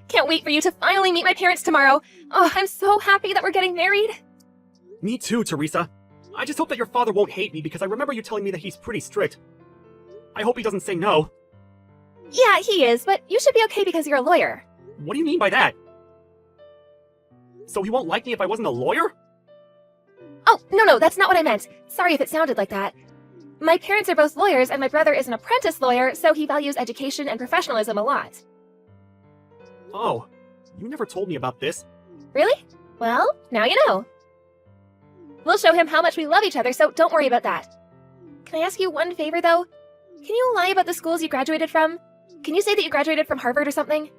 Can't wait for you to finally meet my parents tomorrow. Oh, I'm so happy that we're getting married. Me too, Teresa. I just hope that your father won't hate me because I remember you telling me that he's pretty strict. I hope he doesn't say no. Yeah, he is, but you should be okay because you're a lawyer. What do you mean by that? So he won't like me if I wasn't a lawyer? Oh, no, that's not what I meant. Sorry if it sounded like that. My parents are both lawyers and my brother is an apprentice lawyer, so he values education and professionalism a lot. Oh, you never told me about this. Really? Well, now you know. We'll show him how much we love each other, so don't worry about that. Can I ask you one favor, though? Can you lie about the schools you graduated from? Can you say that you graduated from Harvard or something?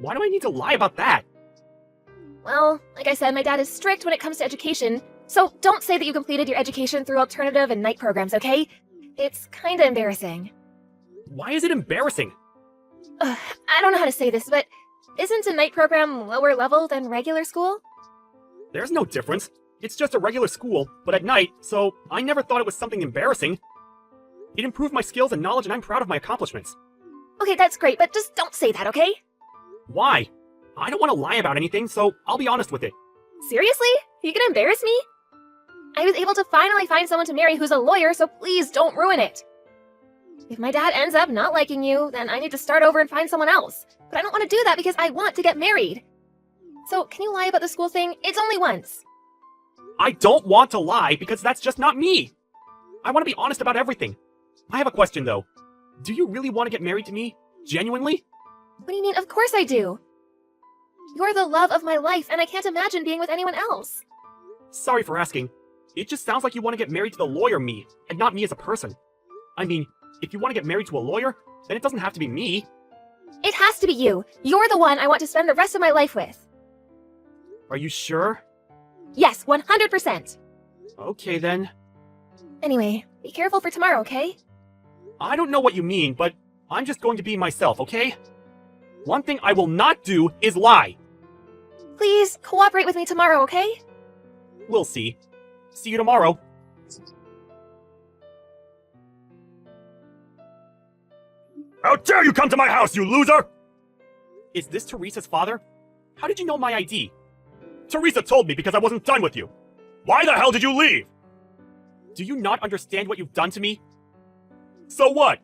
Why do I need to lie about that? Well, like I said, my dad is strict when it comes to education, so don't say that you completed your education through alternative and night programs, okay? It's kinda embarrassing. Why is it embarrassing? I don't know how to say this, but isn't a night program lower level than regular school? There's no difference. It's just a regular school, but at night, so I never thought it was something embarrassing. It improved my skills and knowledge, and I'm proud of my accomplishments. Okay, that's great, but just don't say that, okay? Why? I don't want to lie about anything, so I'll be honest with it. Seriously? You gonna embarrass me? I was able to finally find someone to marry who's a lawyer, so please don't ruin it. If my dad ends up not liking you, then I need to start over and find someone else. But I don't want to do that because I want to get married. So, can you lie about the school thing? It's only once. I don't want to lie because that's just not me. I want to be honest about everything. I have a question though. Do you really want to get married to me? Genuinely? What do you mean? Of course I do. You're the love of my life, and I can't imagine being with anyone else. Sorry for asking. It just sounds like you want to get married to the lawyer me, and not me as a person. I mean, if you want to get married to a lawyer, then it doesn't have to be me. It has to be you. You're the one I want to spend the rest of my life with. Are you sure? Yes, 100%. Okay then. Anyway, be careful for tomorrow, okay? I don't know what you mean, but I'm just going to be myself, okay? One thing I will not do is lie. Please, cooperate with me tomorrow, okay? We'll see. See you tomorrow. How dare you come to my house, you loser! Is this Teresa's father? How did you know my ID? Teresa told me because I wasn't done with you. Why the hell did you leave? Do you not understand what you've done to me? So what?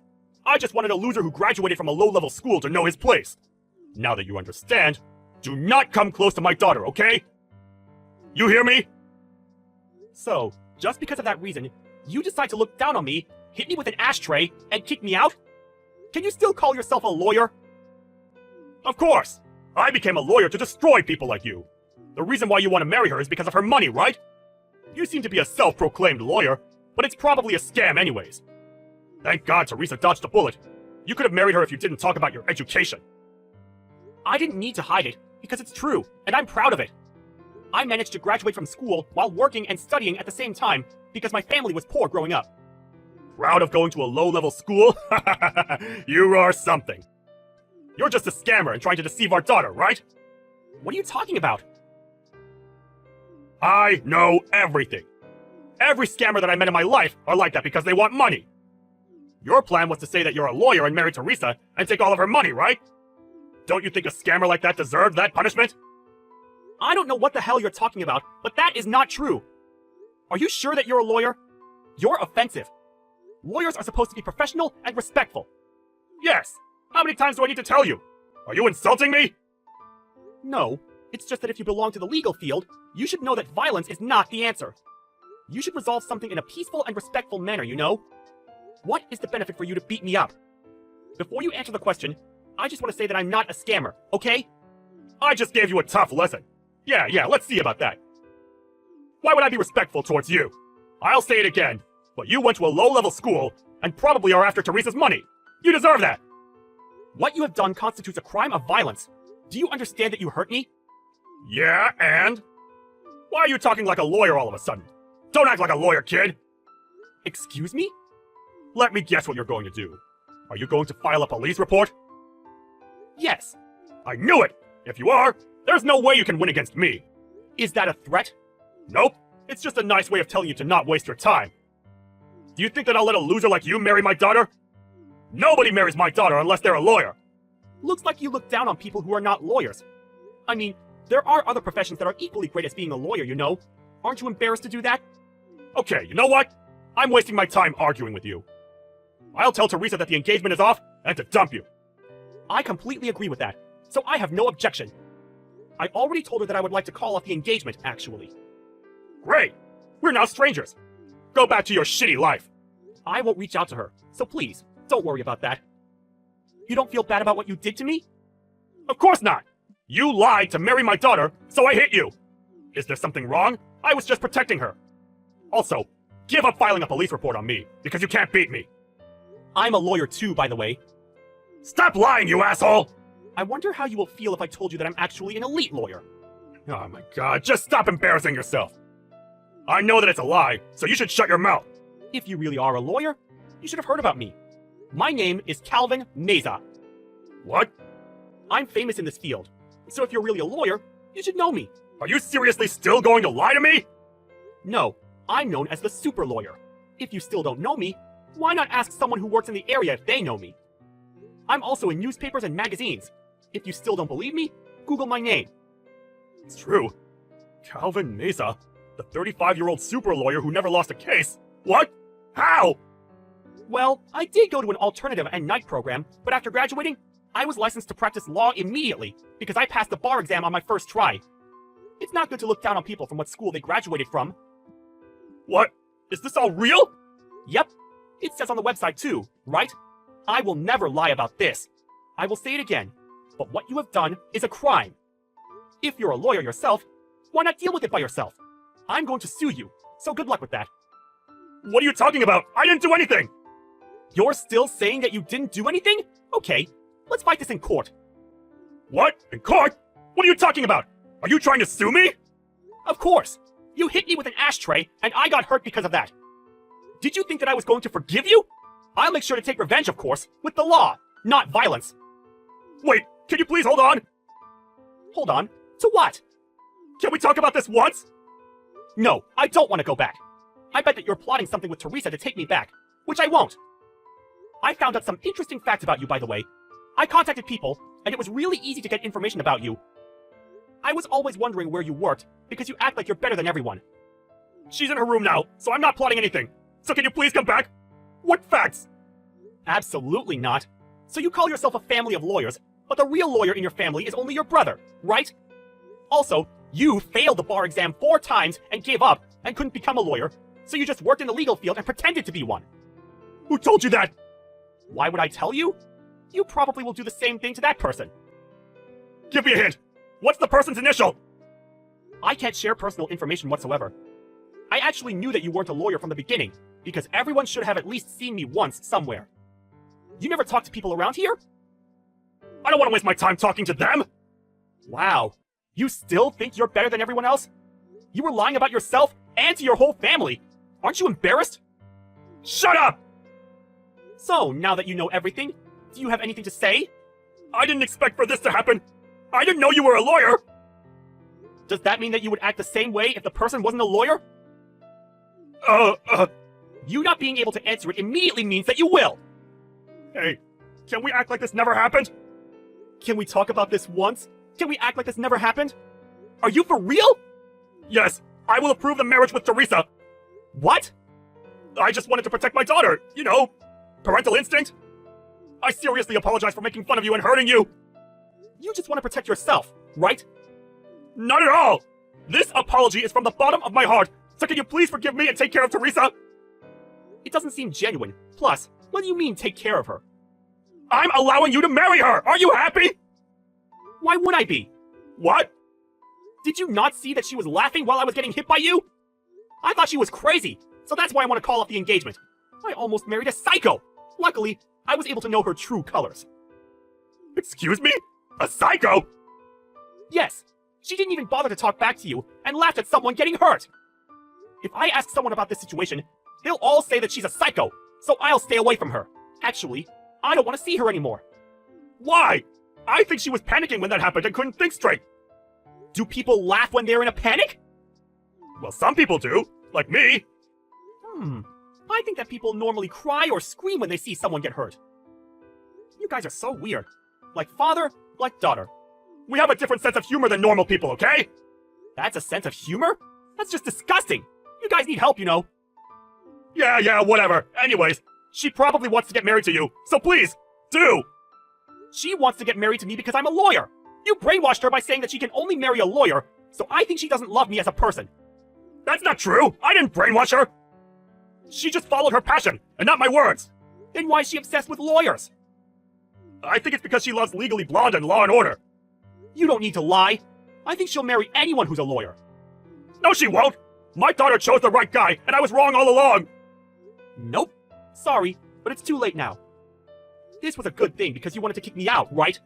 I just wanted a loser who graduated from a low-level school to know his place. Now that you understand, do not come close to my daughter, okay? You hear me? So, just because of that reason, you decide to look down on me, hit me with an ashtray, and kick me out? Can you still call yourself a lawyer? Of course! I became a lawyer to destroy people like you. The reason why you want to marry her is because of her money, right? You seem to be a self-proclaimed lawyer, but it's probably a scam anyways. Thank God Teresa dodged a bullet. You could have married her if you didn't talk about your education. I didn't need to hide it, because it's true, and I'm proud of it. I managed to graduate from school while working and studying at the same time because my family was poor growing up. Proud of going to a low-level school? You are something. You're just a scammer and trying to deceive our daughter, right? What are you talking about? I know everything. Every scammer that I met in my life are like that because they want money. Your plan was to say that you're a lawyer and marry Teresa and take all of her money, right? Don't you think a scammer like that deserved that punishment? I don't know what the hell you're talking about, but that is not true. Are you sure that you're a lawyer? You're offensive. Lawyers are supposed to be professional and respectful. Yes. How many times do I need to tell you? Are you insulting me? No. It's just that if you belong to the legal field, you should know that violence is not the answer. You should resolve something in a peaceful and respectful manner, you know? What is the benefit for you to beat me up? Before you answer the question, I just want to say that I'm not a scammer, okay? I just gave you a tough lesson. Yeah, let's see about that. Why would I be respectful towards you? I'll say it again, but you went to a low-level school and probably are after Teresa's money. You deserve that! What you have done constitutes a crime of violence. Do you understand that you hurt me? Yeah, and? Why are you talking like a lawyer all of a sudden? Don't act like a lawyer, kid! Excuse me? Let me guess what you're going to do. Are you going to file a police report? Yes. I knew it! If you are, there's no way you can win against me. Is that a threat? Nope. It's just a nice way of telling you to not waste your time. Do you think that I'll let a loser like you marry my daughter? Nobody marries my daughter unless they're a lawyer. Looks like you look down on people who are not lawyers. I mean, there are other professions that are equally great as being a lawyer, you know. Aren't you embarrassed to do that? Okay, you know what? I'm wasting my time arguing with you. I'll tell Teresa that the engagement is off and to dump you. I completely agree with that, so I have no objection. I already told her that I would like to call off the engagement, actually. Great! We're now strangers. Go back to your shitty life. I won't reach out to her, so please, don't worry about that. You don't feel bad about what you did to me? Of course not! You lied to marry my daughter, so I hit you! Is there something wrong? I was just protecting her. Also, give up filing a police report on me, because you can't beat me. I'm a lawyer too, by the way. Stop lying, you asshole! I wonder how you will feel if I told you that I'm actually an elite lawyer. Oh my god, just stop embarrassing yourself! I know that it's a lie, so you should shut your mouth! If you really are a lawyer, you should have heard about me. My name is Calvin Meza. What? I'm famous in this field, so if you're really a lawyer, you should know me. Are you seriously still going to lie to me? No, I'm known as the super lawyer. If you still don't know me, why not ask someone who works in the area if they know me? I'm also in newspapers and magazines. If you still don't believe me, Google my name. It's true. Calvin Meza, the 35-year-old super lawyer who never lost a case. What? How? Well, I did go to an alternative and night program, but after graduating, I was licensed to practice law immediately because I passed the bar exam on my first try. It's not good to look down on people from what school they graduated from. What? Is this all real? Yep. It says on the website too, right? I will never lie about this. I will say it again, but what you have done is a crime. If you're a lawyer yourself, why not deal with it by yourself? I'm going to sue you, so good luck with that. What are you talking about? I didn't do anything! You're still saying that you didn't do anything? Okay, let's fight this in court. What? In court? What are you talking about? Are you trying to sue me? Of course. You hit me with an ashtray, and I got hurt because of that. Did you think that I was going to forgive you? I'll make sure to take revenge, of course, with the law, not violence. Wait, can you please hold on? Hold on? To what? Can we talk about this once? No, I don't want to go back. I bet that you're plotting something with Teresa to take me back, which I won't. I found out some interesting facts about you, by the way. I contacted people, and it was really easy to get information about you. I was always wondering where you worked, because you act like you're better than everyone. She's in her room now, so I'm not plotting anything. So can you please come back? What facts? Absolutely not. So you call yourself a family of lawyers, but the real lawyer in your family is only your brother, right? Also, you failed the bar exam 4 times and gave up and couldn't become a lawyer, so you just worked in the legal field and pretended to be one. Who told you that? Why would I tell you? You probably will do the same thing to that person. Give me a hint. What's the person's initial? I can't share personal information whatsoever. I actually knew that you weren't a lawyer from the beginning, because everyone should have at least seen me once somewhere. You never talk to people around here? I don't want to waste my time talking to them! Wow. You still think you're better than everyone else? You were lying about yourself and to your whole family. Aren't you embarrassed? Shut up! So, now that you know everything, do you have anything to say? I didn't expect for this to happen! I didn't know you were a lawyer! Does that mean that you would act the same way if the person wasn't a lawyer? You not being able to answer it immediately means that you will! Hey, can we act like this never happened? Can we talk about this once? Can we act like this never happened? Are you for real? Yes, I will approve the marriage with Teresa. What? I just wanted to protect my daughter, you know, parental instinct. I seriously apologize for making fun of you and hurting you. You just want to protect yourself, right? Not at all! This apology is from the bottom of my heart, so can you please forgive me and take care of Teresa? It doesn't seem genuine. Plus, what do you mean take care of her? I'm allowing you to marry her! Are you happy? Why would I be? What? Did you not see that she was laughing while I was getting hit by you? I thought she was crazy, so that's why I want to call off the engagement. I almost married a psycho! Luckily, I was able to know her true colors. Excuse me? A psycho? Yes, she didn't even bother to talk back to you and laughed at someone getting hurt. If I ask someone about this situation, they'll all say that she's a psycho, so I'll stay away from her. Actually, I don't want to see her anymore. Why? I think she was panicking when that happened and couldn't think straight. Do people laugh when they're in a panic? Well, some people do, like me. I think that people normally cry or scream when they see someone get hurt. You guys are so weird. Like father, like daughter. We have a different sense of humor than normal people, okay? That's a sense of humor? That's just disgusting. You guys need help, you know. Yeah, whatever. Anyways, she probably wants to get married to you, so please, do! She wants to get married to me because I'm a lawyer. You brainwashed her by saying that she can only marry a lawyer, so I think she doesn't love me as a person. That's not true! I didn't brainwash her! She just followed her passion, and not my words! Then why is she obsessed with lawyers? I think it's because she loves Legally Blonde and Law and Order. You don't need to lie. I think she'll marry anyone who's a lawyer. No, she won't! My daughter chose the right guy, and I was wrong all along! Nope. Sorry, but it's too late now. This was a good thing because you wanted to kick me out, right?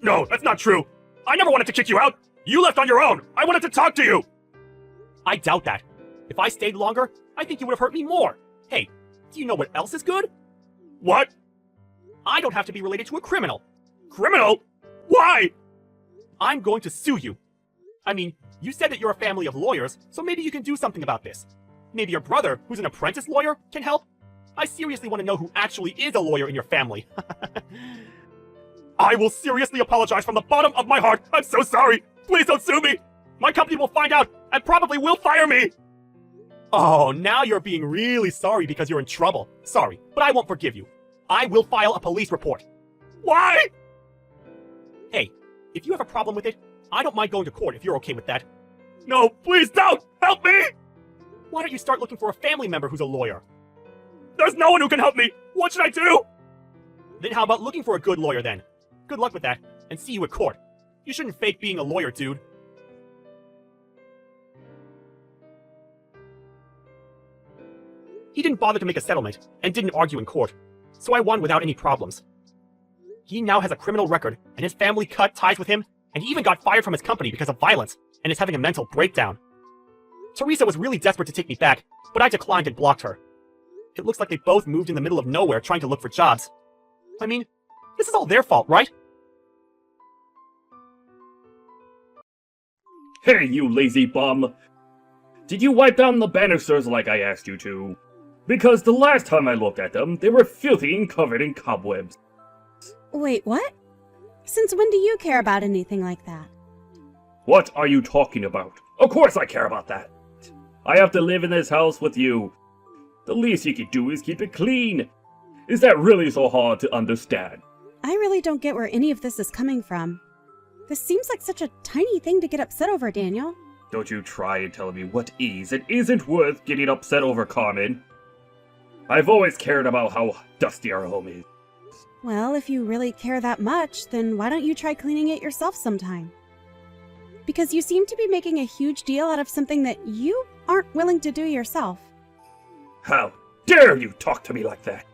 No, that's not true! I never wanted to kick you out! You left on your own! I wanted to talk to you! I doubt that. If I stayed longer, I think you would have hurt me more. Hey, do you know what else is good? What? I don't have to be related to a criminal. Criminal? Why? I'm going to sue you. I mean, you said that you're a family of lawyers, so maybe you can do something about this. Maybe your brother, who's an apprentice lawyer, can help? I seriously want to know who actually is a lawyer in your family. I will seriously apologize from the bottom of my heart. I'm so sorry. Please don't sue me. My company will find out and probably will fire me. Oh, now you're being really sorry because you're in trouble. Sorry, but I won't forgive you. I will file a police report. Why? Hey, if you have a problem with it, I don't mind going to court if you're okay with that. No, please don't! Help me! Why don't you start looking for a family member who's a lawyer? There's no one who can help me! What should I do? Then how about looking for a good lawyer then? Good luck with that, and see you at court. You shouldn't fake being a lawyer, dude. He didn't bother to make a settlement, and didn't argue in court, so I won without any problems. He now has a criminal record, and his family cut ties with him, and he even got fired from his company because of violence, and is having a mental breakdown. Teresa was really desperate to take me back, but I declined and blocked her. It looks like they both moved in the middle of nowhere trying to look for jobs. I mean, this is all their fault, right? Hey, you lazy bum! Did you wipe down the banisters like I asked you to? Because the last time I looked at them, they were filthy and covered in cobwebs. Wait, what? Since when do you care about anything like that? What are you talking about? Of course I care about that! I have to live in this house with you. The least you could do is keep it clean. Is that really so hard to understand? I really don't get where any of this is coming from. This seems like such a tiny thing to get upset over, Daniel. Don't you try and tell me what is and isn't worth getting upset over, Carmen. I've always cared about how dusty our home is. Well, if you really care that much, then why don't you try cleaning it yourself sometime? Because you seem to be making a huge deal out of something that you aren't willing to do yourself. How dare you talk to me like that?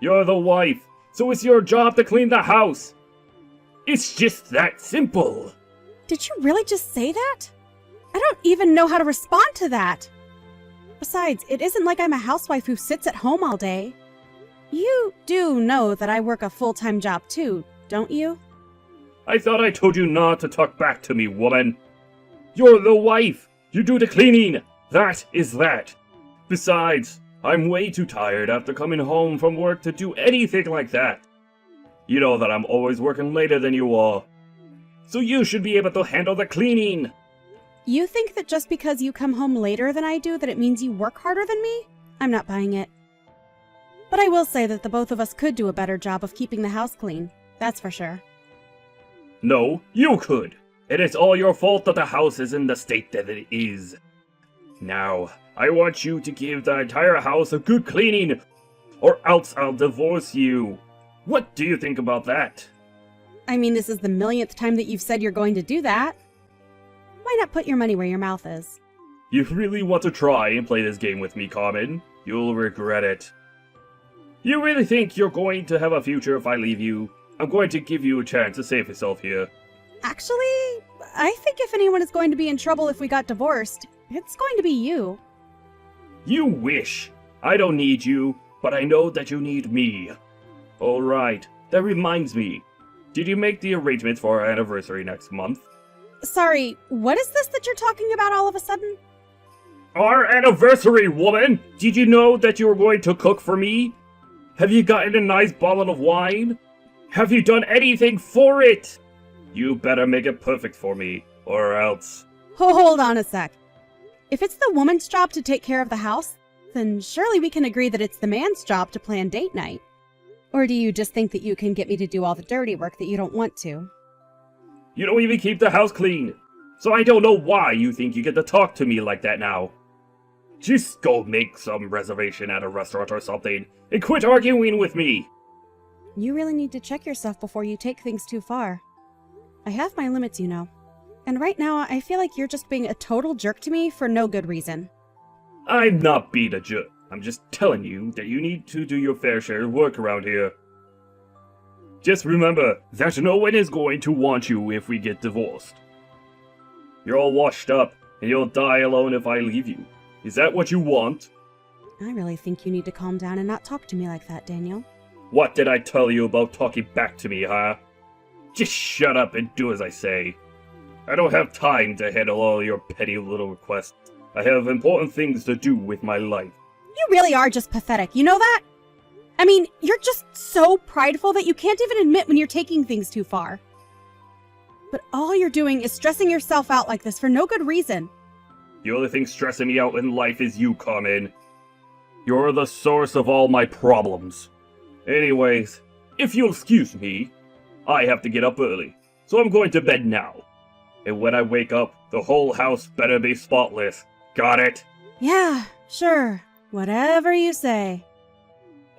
You're the wife, so it's your job to clean the house. It's just that simple. Did you really just say that? I don't even know how to respond to that. Besides, it isn't like I'm a housewife who sits at home all day. You do know that I work a full-time job too, don't you? I thought I told you not to talk back to me, woman. You're the wife. You do the cleaning. That is that. Besides, I'm way too tired after coming home from work to do anything like that. You know that I'm always working later than you are. So you should be able to handle the cleaning. You think that just because you come home later than I do that it means you work harder than me? I'm not buying it. But I will say that the both of us could do a better job of keeping the house clean. That's for sure. No, you could. It is all your fault that the house is in the state that it is. Now, I want you to give the entire house a good cleaning, or else I'll divorce you. What do you think about that? I mean, this is the millionth time that you've said you're going to do that. Why not put your money where your mouth is? You really want to try and play this game with me, Carmen? You'll regret it. You really think you're going to have a future if I leave you? I'm going to give you a chance to save yourself here. Actually, I think if anyone is going to be in trouble if we got divorced, it's going to be you. You wish. I don't need you, but I know that you need me. Alright, that reminds me. Did you make the arrangements for our anniversary next month? Sorry, what is this that you're talking about all of a sudden? Our anniversary, woman! Did you know that you were going to cook for me? Have you gotten a nice bottle of wine? Have you done anything for it? You better make it perfect for me, or else. Hold on a sec. If it's the woman's job to take care of the house, then surely we can agree that it's the man's job to plan date night. Or do you just think that you can get me to do all the dirty work that you don't want to? You don't even keep the house clean. So I don't know why you think you get to talk to me like that now. Just go make some reservation at a restaurant or something, and quit arguing with me. You really need to check yourself before you take things too far. I have my limits, you know. And right now, I feel like you're just being a total jerk to me for no good reason. I'm not being a jerk. I'm just telling you that you need to do your fair share of work around here. Just remember that no one is going to want you if we get divorced. You're all washed up, and you'll die alone if I leave you. Is that what you want? I really think you need to calm down and not talk to me like that, Daniel. What did I tell you about talking back to me, huh? Just shut up and do as I say. I don't have time to handle all your petty little requests. I have important things to do with my life. You really are just pathetic, you know that? I mean, you're just so prideful that you can't even admit when you're taking things too far. But all you're doing is stressing yourself out like this for no good reason. The only thing stressing me out in life is you, Carmen. You're the source of all my problems. Anyways, if you'll excuse me, I have to get up early, so I'm going to bed now. And when I wake up, the whole house better be spotless. Got it? Yeah, sure. Whatever you say.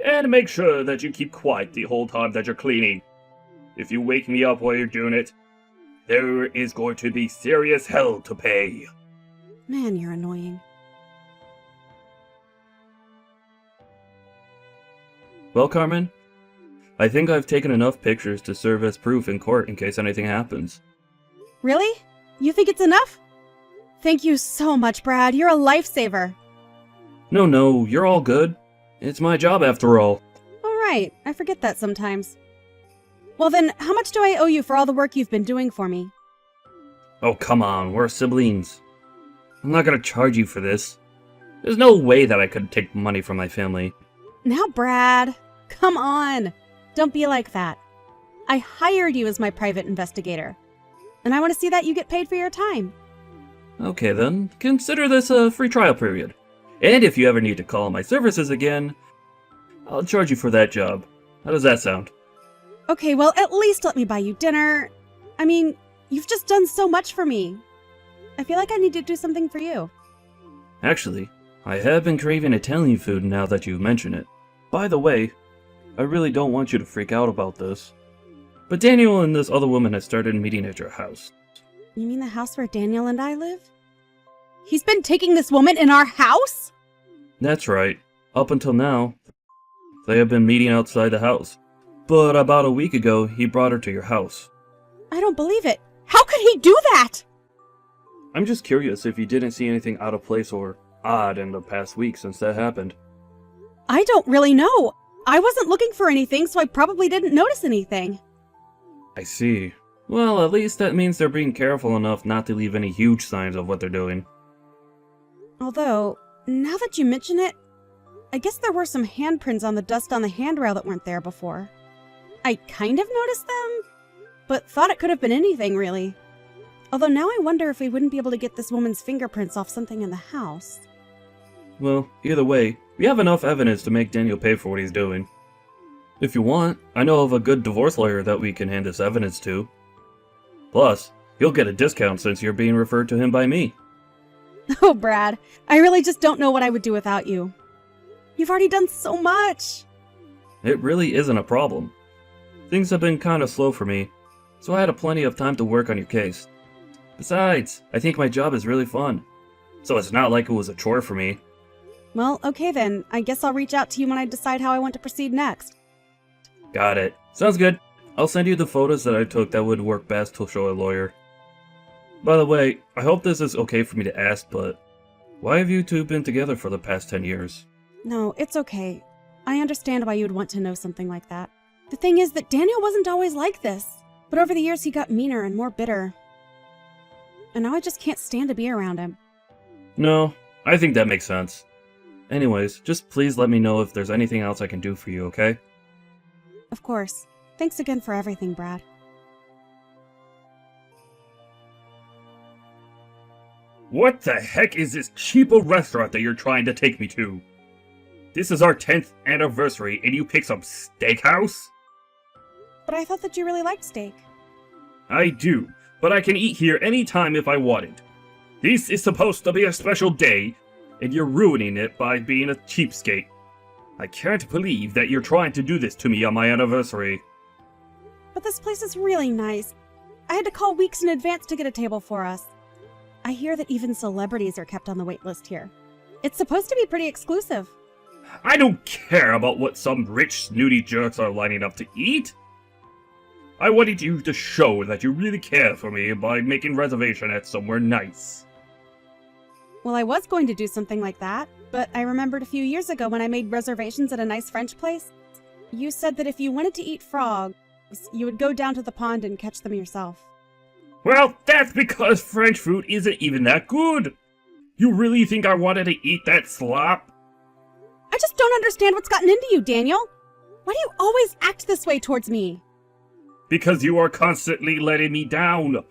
And make sure that you keep quiet the whole time that you're cleaning. If you wake me up while you're doing it, there is going to be serious hell to pay. Man, you're annoying. Well, Carmen, I think I've taken enough pictures to serve as proof in court in case anything happens. Really? You think it's enough? Thank you so much, Brad. You're a lifesaver. No, you're all good. It's my job after all. All right, I forget that sometimes. Well then, how much do I owe you for all the work you've been doing for me? Oh, come on, we're siblings. I'm not gonna charge you for this. There's no way that I could take money from my family. Now, Brad, come on. Don't be like that. I hired you as my private investigator. And I want to see that you get paid for your time. Okay then, consider this a free trial period. And if you ever need to call my services again, I'll charge you for that job. How does that sound? Okay, well, at least let me buy you dinner. I mean, you've just done so much for me. I feel like I need to do something for you. Actually, I have been craving Italian food now that you mention it. By the way, I really don't want you to freak out about this, but Daniel and this other woman have started meeting at your house. You mean the house where Daniel and I live? He's been taking this woman in our house? That's right. Up until now, they have been meeting outside the house. But about a week ago, he brought her to your house. I don't believe it. How could he do that? I'm just curious if you didn't see anything out of place or odd in the past week since that happened. I don't really know. I wasn't looking for anything, so I probably didn't notice anything. I see. Well, at least that means they're being careful enough not to leave any huge signs of what they're doing. Although, now that you mention it, I guess there were some handprints on the dust on the handrail that weren't there before. I kind of noticed them, but thought it could have been anything, really. Although now I wonder if we wouldn't be able to get this woman's fingerprints off something in the house. Well, either way, we have enough evidence to make Daniel pay for what he's doing. If you want, I know of a good divorce lawyer that we can hand this evidence to. Plus, you'll get a discount since you're being referred to him by me. Oh, Brad, I really just don't know what I would do without you. You've already done so much. It really isn't a problem. Things have been kind of slow for me, so I had plenty of time to work on your case. Besides, I think my job is really fun, so it's not like it was a chore for me. Well, okay then. I guess I'll reach out to you when I decide how I want to proceed next. Got it. Sounds good. I'll send you the photos that I took that would work best to show a lawyer. By the way, I hope this is okay for me to ask, but why have you two been together for the past 10 years? No, it's okay. I understand why you would want to know something like that. The thing is that Daniel wasn't always like this, but over the years he got meaner and more bitter. And now I just can't stand to be around him. No, I think that makes sense. Anyways, just please let me know if there's anything else I can do for you, okay? Of course. Thanks again for everything, Brad. What the heck is this cheapo restaurant that you're trying to take me to? This is our 10th anniversary and you pick some steakhouse? But I thought that you really liked steak. I do, but I can eat here anytime if I wanted. This is supposed to be a special day, and you're ruining it by being a cheapskate. I can't believe that you're trying to do this to me on my anniversary. But this place is really nice. I had to call weeks in advance to get a table for us. I hear that even celebrities are kept on the wait list here. It's supposed to be pretty exclusive. I don't care about what some rich, snooty jerks are lining up to eat. I wanted you to show that you really care for me by making reservation at somewhere nice. Well, I was going to do something like that, but I remembered a few years ago when I made reservations at a nice French place. You said that if you wanted to eat frogs, you would go down to the pond and catch them yourself. Well, that's because French food isn't even that good. You really think I wanted to eat that slop? I just don't understand what's gotten into you, Daniel. Why do you always act this way towards me? Because you are constantly letting me down.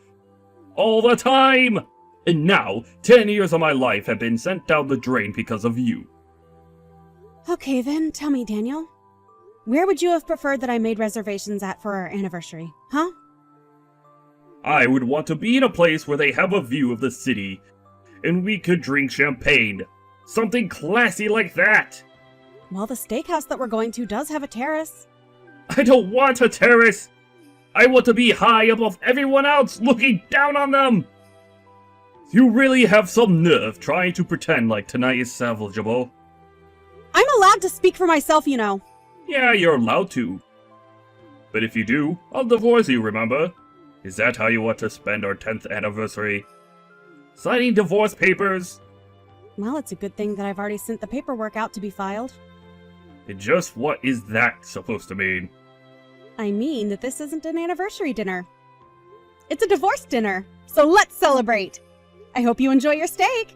All the time! And now, 10 years of my life have been sent down the drain because of you. Okay then, tell me, Daniel. Where would you have preferred that I made reservations at for our anniversary, huh? I would want to be in a place where they have a view of the city, and we could drink champagne. Something classy like that. Well, the steakhouse that we're going to does have a terrace. I don't want a terrace. I want to be high above everyone else, looking down on them. You really have some nerve trying to pretend like tonight is salvageable. I'm allowed to speak for myself, you know. Yeah, you're allowed to. But if you do, I'll divorce you, remember? Is that how you want to spend our 10th anniversary? Signing divorce papers? Well, it's a good thing that I've already sent the paperwork out to be filed. And just what is that supposed to mean? I mean that this isn't an anniversary dinner. It's a divorce dinner, so let's celebrate! I hope you enjoy your steak!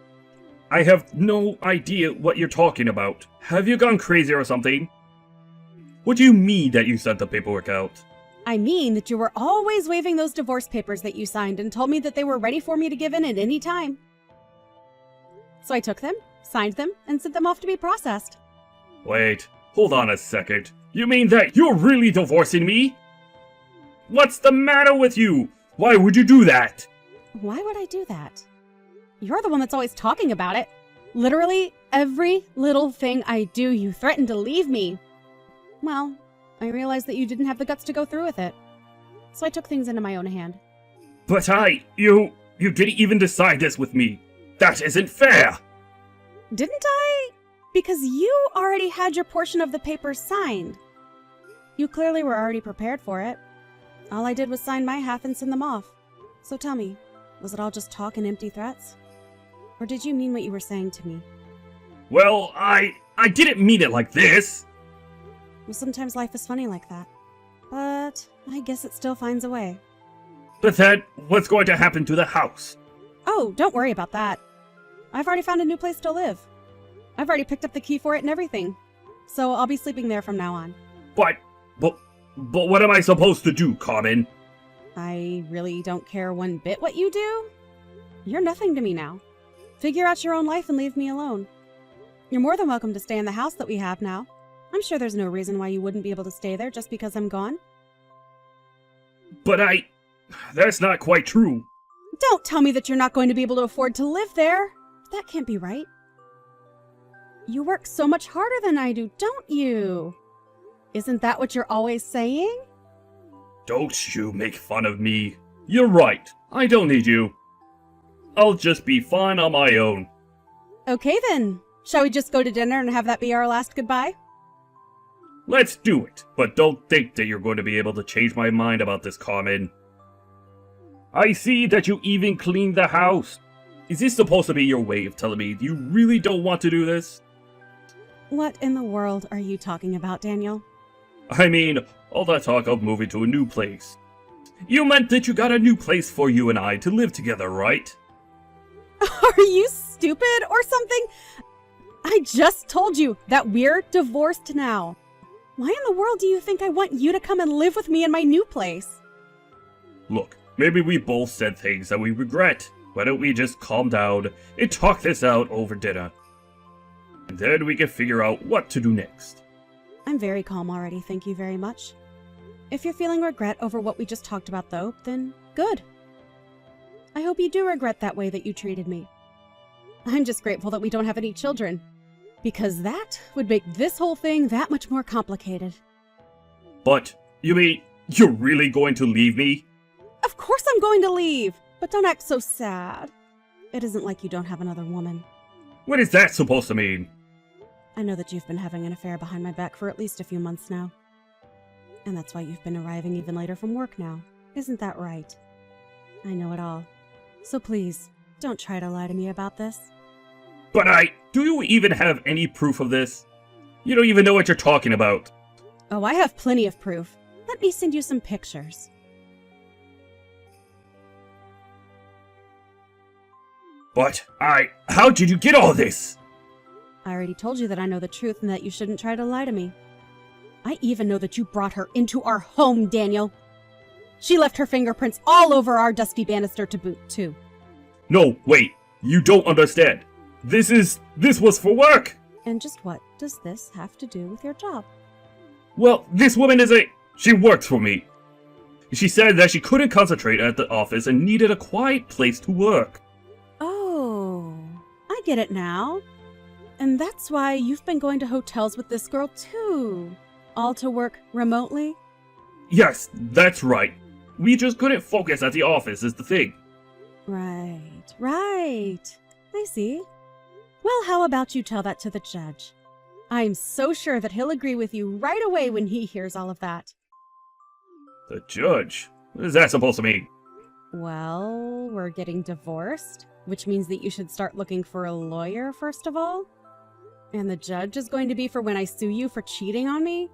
I have no idea what you're talking about. Have you gone crazy or something? What do you mean that you sent the paperwork out? I mean that you were always waving those divorce papers that you signed and told me that they were ready for me to give in at any time. So I took them, signed them, and sent them off to be processed. Wait, hold on a second. You mean that you're really divorcing me? What's the matter with you? Why would you do that? Why would I do that? You're the one that's always talking about it. Literally, every little thing I do, you threaten to leave me. Well, I realized that you didn't have the guts to go through with it. So I took things into my own hand. But you didn't even decide this with me. That isn't fair! Didn't I? Because you already had your portion of the papers signed. You clearly were already prepared for it. All I did was sign my half and send them off. So tell me, was it all just talk and empty threats? Or did you mean what you were saying to me? Well, I didn't mean it like this! Well, sometimes life is funny like that. But I guess it still finds a way. But then, what's going to happen to the house? Oh, don't worry about that. I've already found a new place to live. I've already picked up the key for it and everything. So I'll be sleeping there from now on. But what am I supposed to do, Carmen? I really don't care one bit what you do. You're nothing to me now. Figure out your own life and leave me alone. You're more than welcome to stay in the house that we have now. I'm sure there's no reason why you wouldn't be able to stay there just because I'm gone. But that's not quite true. Don't tell me that you're not going to be able to afford to live there. That can't be right. You work so much harder than I do, don't you? Isn't that what you're always saying? Don't you make fun of me. You're right. I don't need you. I'll just be fine on my own. Okay then. Shall we just go to dinner and have that be our last goodbye? Let's do it, but don't think that you're going to be able to change my mind about this, Carmen. I see that you even cleaned the house. Is this supposed to be your way of telling me you really don't want to do this? What in the world are you talking about, Daniel? I mean, all that talk of moving to a new place. You meant that you got a new place for you and I to live together, right? Are you stupid or something? I just told you that we're divorced now. Why in the world do you think I want you to come and live with me in my new place? Look, maybe we both said things that we regret. Why don't we just calm down and talk this out over dinner? And then we can figure out what to do next. I'm very calm already, thank you very much. If you're feeling regret over what we just talked about, though, then good. I hope you do regret that way that you treated me. I'm just grateful that we don't have any children, because that would make this whole thing that much more complicated. But, you mean, you're really going to leave me? Of course I'm going to leave, but don't act so sad. It isn't like you don't have another woman. What is that supposed to mean? I know that you've been having an affair behind my back for at least a few months now. And that's why you've been arriving even later from work now. Isn't that right? I know it all. So please, don't try to lie to me about this. But do you even have any proof of this? You don't even know what you're talking about. Oh, I have plenty of proof. Let me send you some pictures. But how did you get all this? I already told you that I know the truth and that you shouldn't try to lie to me. I even know that you brought her into our home, Daniel. She left her fingerprints all over our dusty banister to boot, too. No, wait. You don't understand. This was for work. And just what does this have to do with your job? Well, this woman she works for me. She said that she couldn't concentrate at the office and needed a quiet place to work. Oh, I get it now. And that's why you've been going to hotels with this girl, too. All to work remotely? Yes, that's right. We just couldn't focus at the office is the thing. Right. I see. Well, how about you tell that to the judge? I'm so sure that he'll agree with you right away when he hears all of that. The judge? What is that supposed to mean? Well, we're getting divorced, which means that you should start looking for a lawyer first of all. And the judge is going to be for when I sue you for cheating on me.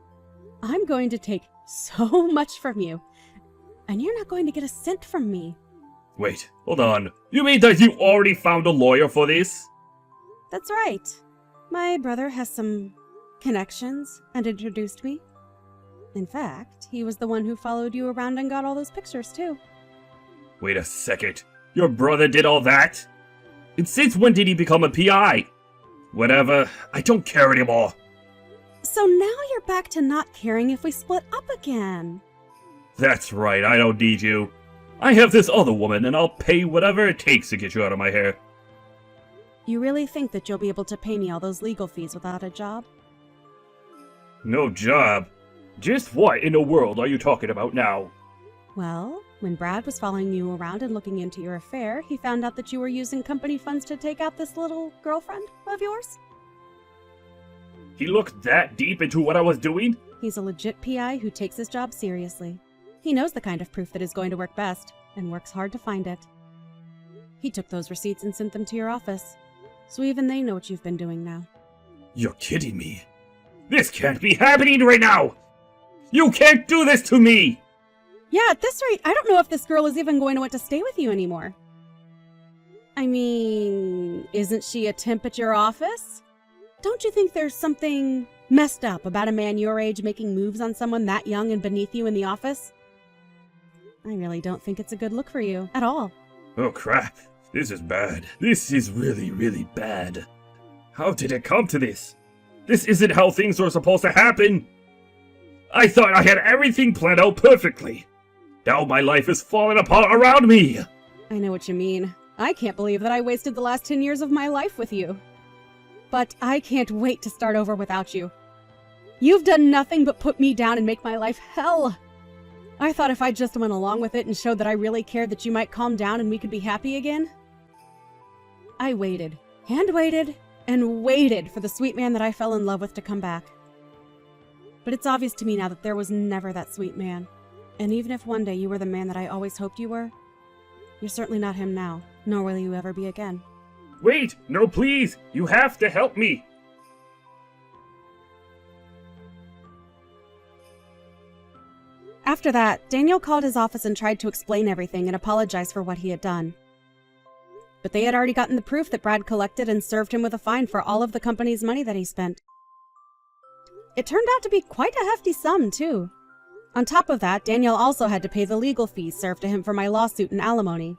I'm going to take so much from you, and you're not going to get a cent from me. Wait, hold on. You mean that you already found a lawyer for this? That's right. My brother has some connections and introduced me. In fact, he was the one who followed you around and got all those pictures, too. Wait a second. Your brother did all that? And since when did he become a PI? Whatever, I don't care anymore. So now you're back to not caring if we split up again. That's right, I don't need you. I have this other woman and I'll pay whatever it takes to get you out of my hair. You really think that you'll be able to pay me all those legal fees without a job? No job? Just what in the world are you talking about now? Well, when Brad was following you around and looking into your affair, he found out that you were using company funds to take out this little girlfriend of yours. He looked that deep into what I was doing? He's a legit PI who takes his job seriously. He knows the kind of proof that is going to work best, and works hard to find it. He took those receipts and sent them to your office, so even they know what you've been doing now. You're kidding me. This can't be happening right now! You can't do this to me! Yeah, at this rate, I don't know if this girl is even going to want to stay with you anymore. I mean, isn't she a temp at your office? Don't you think there's something messed up about a man your age making moves on someone that young and beneath you in the office? I really don't think it's a good look for you, at all. Oh crap, this is bad. This is really, really bad. How did it come to this? This isn't how things were supposed to happen. I thought I had everything planned out perfectly. Now my life is falling apart around me. I know what you mean. I can't believe that I wasted the last 10 years of my life with you. But I can't wait to start over without you. You've done nothing but put me down and make my life hell. I thought if I just went along with it and showed that I really cared that you might calm down and we could be happy again. I waited, and waited, and waited for the sweet man that I fell in love with to come back. But it's obvious to me now that there was never that sweet man. And even if one day you were the man that I always hoped you were, you're certainly not him now, nor will you ever be again. Wait, no please, you have to help me. After that, Daniel called his office and tried to explain everything and apologize for what he had done. But they had already gotten the proof that Brad collected and served him with a fine for all of the company's money that he spent. It turned out to be quite a hefty sum, too. On top of that, Daniel also had to pay the legal fees served to him for my lawsuit and alimony.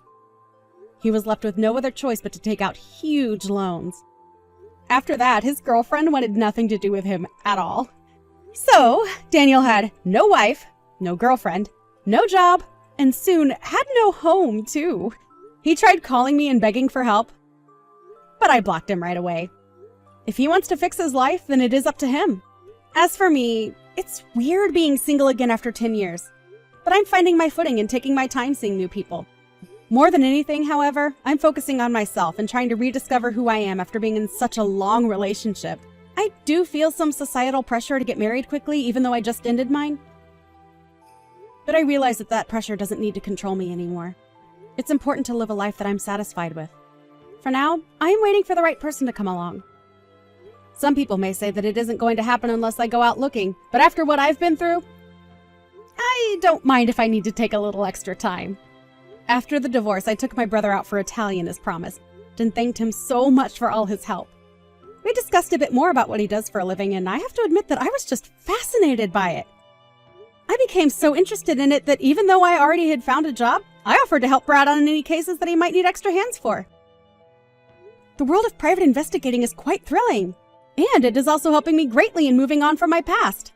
He was left with no other choice but to take out huge loans. After that, his girlfriend wanted nothing to do with him at all. So, Daniel had no wife, no girlfriend, no job, and soon had no home, too. He tried calling me and begging for help, but I blocked him right away. If he wants to fix his life, then it is up to him. As for me, it's weird being single again after 10 years, but I'm finding my footing and taking my time seeing new people. More than anything, however, I'm focusing on myself and trying to rediscover who I am after being in such a long relationship. I do feel some societal pressure to get married quickly, even though I just ended mine. But I realize that that pressure doesn't need to control me anymore. It's important to live a life that I'm satisfied with. For now, I'm waiting for the right person to come along. Some people may say that it isn't going to happen unless I go out looking, but after what I've been through, I don't mind if I need to take a little extra time. After the divorce, I took my brother out for Italian as promised, and thanked him so much for all his help. We discussed a bit more about what he does for a living, and I have to admit that I was just fascinated by it. I became so interested in it that even though I already had found a job, I offered to help Brad on any cases that he might need extra hands for. The world of private investigating is quite thrilling, and it is also helping me greatly in moving on from my past.